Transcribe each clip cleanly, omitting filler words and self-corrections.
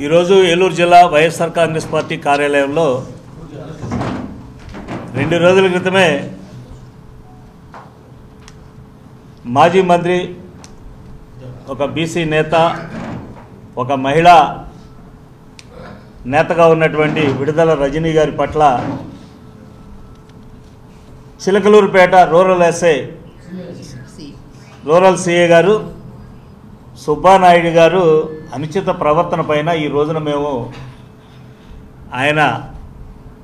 ఈరోజు ఏలూరు జిల్లా వైఎస్ఆర్ కాంగ్రెస్ పార్టీ కార్యాలయంలో 2 రోజుల క్రితమే మాజీ మంత్రి, ఒక బీసీ నేత, ఒక మహిళా నేతగా ఉన్నటువంటి విడుదల రజనీ గారి పట్ల చిలకలూరుపేట రూరల్ సిఏ గారు సుబ్బానాయుడు గారు అనుచిత ప్రవర్తన పైన ఈ రోజున మేము ఆయన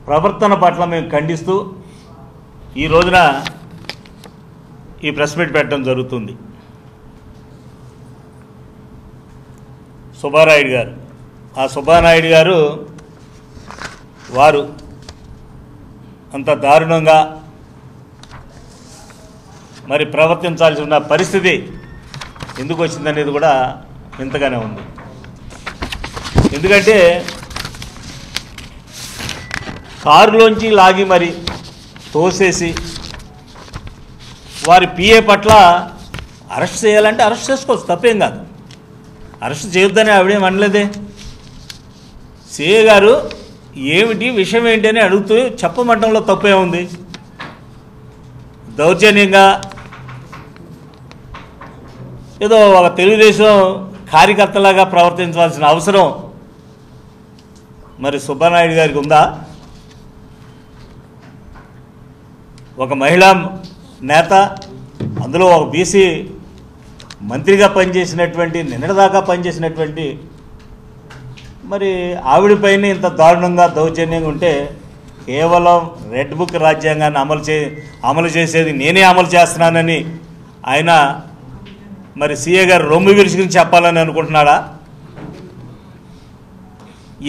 ప్రవర్తన పట్ల మేము ఖండిస్తూ ఈ రోజున ఈ ప్రెస్ మీట్ పెట్టడం జరుగుతుంది. సుబ్బానాయుడు గారు వారు అంత దారుణంగా మరి ప్రవర్తించాల్సిన పరిస్థితి ఎందుకు వచ్చిందనేది కూడా వింతగానే ఉంది. ఎందుకంటే కారులోంచి లాగి మరి తోసేసి వారి పిఏ పట్ల అరెస్ట్ చేయాలంటే అరెస్ట్ చేసుకోవచ్చు, తప్పేం కాదు. అరెస్ట్ చేయొద్దని ఆవిడేం అనలేదే. సిఏ గారు ఏమిటి విషయం ఏంటి అని అడుగుతూ చెప్పమంటంలో తప్పే ఉంది. దౌర్జన్యంగా ఏదో ఒక తెలుగుదేశం కార్యకర్తలాగా ప్రవర్తించాల్సిన అవసరం మరి సుబ్బానాయుడు గారికి ఉందా? ఒక మహిళా నేత, అందులో ఒక బీసీ మంత్రిగా పనిచేసినటువంటి, నిన్నటిదాకా పనిచేసినటువంటి మరి ఆవిడపైన ఇంత దారుణంగా దౌర్జన్యంగా ఉంటే కేవలం రెడ్ బుక్ రాజ్యాంగాన్ని అమలు చేసేది నేనే అమలు చేస్తున్నానని ఆయన మరి సీఏ గారు రొమ్ము విరుచుకుని చెప్పాలని అనుకుంటున్నాడా?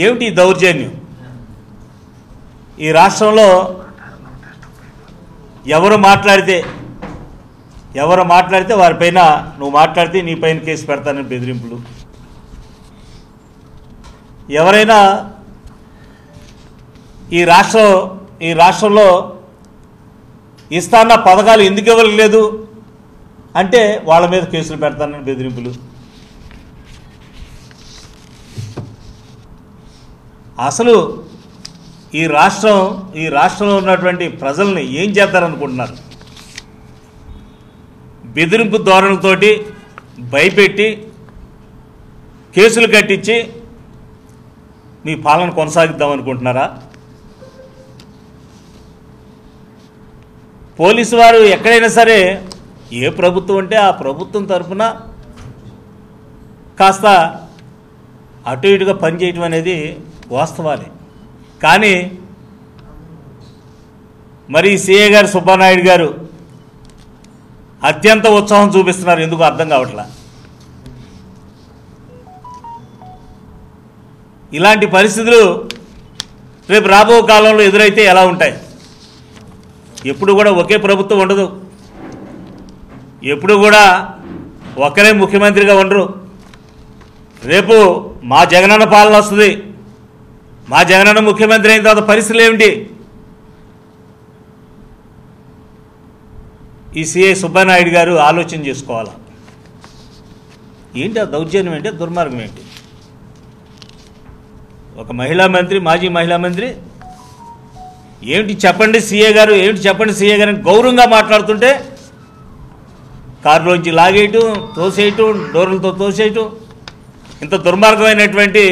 ఏమిటి దౌర్జన్యం? ఈ రాష్ట్రంలో ఎవరు మాట్లాడితే వారిపైన నువ్వు మాట్లాడితే నీ పైన కేసు పెడతానని బెదిరింపులు. ఎవరైనా ఈ రాష్ట్రంలో ఇస్తాన్న పథకాలు ఎందుకు ఇవ్వలేదు అంటే వాళ్ళ మీద కేసులు పెడతానని బెదిరింపులు. అసలు ఈ రాష్ట్రంలో ఉన్నటువంటి ప్రజల్ని ఏం చేద్దారనుకుంటున్నారు? బెదిరింపు ధోరణులతోటి భయపెట్టి కేసులు కట్టించి మీ పాలన కొనసాగిద్దామనుకుంటున్నారా? పోలీసు వారు ఎక్కడైనా సరే ఏ ప్రభుత్వం అంటే ఆ ప్రభుత్వం తరఫున కాస్త అటు ఇటుగా పనిచేయటం అనేది వాస్తవాలే. కానీ మరి సిఏ గారు సుబ్బానాయుడు గారు అత్యంత ఉత్సాహం చూపిస్తున్నారు. ఎందుకు అర్థం కావట్లా. ఇలాంటి పరిస్థితులు రేపు రాబో కాలంలో ఎదురైతే ఎలా ఉంటాయి? ఎప్పుడు కూడా ఒకే ప్రభుత్వం ఉండదు, ఎప్పుడు కూడా ఒక్కరే ముఖ్యమంత్రిగా ఉండరు. రేపు మా జగనన్న పాలన వస్తుంది, మా జగనన్న ముఖ్యమంత్రి అయిన తర్వాత పరిస్థితులు ఏమిటి? ఈ సిఐ సుబ్బానాయుడు గారు ఆలోచన చేసుకోవాలా. ఏంటి ఆ దౌర్జన్యం ఏంటి, దుర్మార్గం ఏంటి? ఒక మహిళా మంత్రి, మాజీ మహిళా మంత్రి ఏమిటి చెప్పండి సిఏ గారు, ఏమిటి చెప్పండి సిఏ గారు అని గౌరవంగా మాట్లాడుతుంటే కారులోంచి లాగేయటం, తోసేయటం, డోర్లతో తోసేయటం, ఇంత దుర్మార్గమైనటువంటి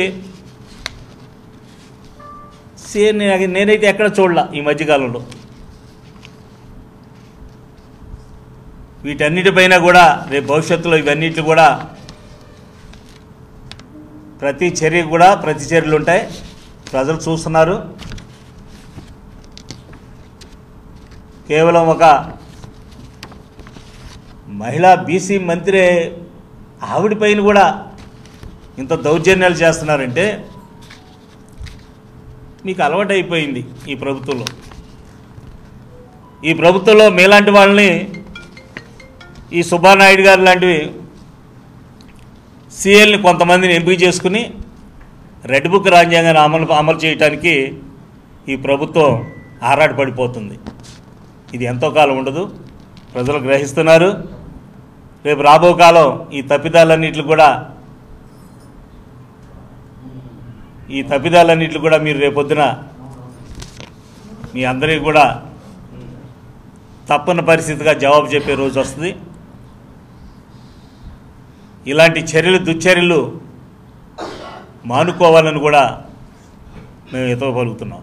సిఏ నేనైతే ఎక్కడ చూడలా ఈ మధ్యకాలంలో. వీటన్నిటిపైన కూడా రేపు భవిష్యత్తులో ఇవన్నిటి కూడా ప్రతి చర్యలు ఉంటాయి. ప్రజలు చూస్తున్నారు. కేవలం ఒక మహిళా బీసీ మంత్రి ఆవిడ పైన కూడా ఇంత దౌర్జన్యాలు చేస్తున్నారంటే మీకు అలవాటు అయిపోయింది. ఈ ప్రభుత్వంలో మీలాంటి వాళ్ళని, ఈ సుబ్బానాయుడు గారు లాంటివి సీఎల్ని కొంతమందిని ఎంపిక చేసుకుని రెడ్ బుక్ రాజ్యాంగాన్ని అమలు చేయడానికి ఈ ప్రభుత్వం ఆరాటపడిపోతుంది. ఇది ఎంతో కాలం ఉండదు, ప్రజలు గ్రహిస్తున్నారు. రేపు రాబో కాలం ఈ తప్పిదాలన్నిట్లు కూడా ఈ తప్పిదాలన్నింటినీ కూడా మీరు రేపొద్దున మీ అందరికీ కూడా తప్పని పరిస్థితిగా జవాబు చెప్పే రోజు వస్తుంది. ఇలాంటి చర్యలు దుశ్చర్యలు మానుకోవాలని కూడా మేము హితవు పలుకుతున్నాం.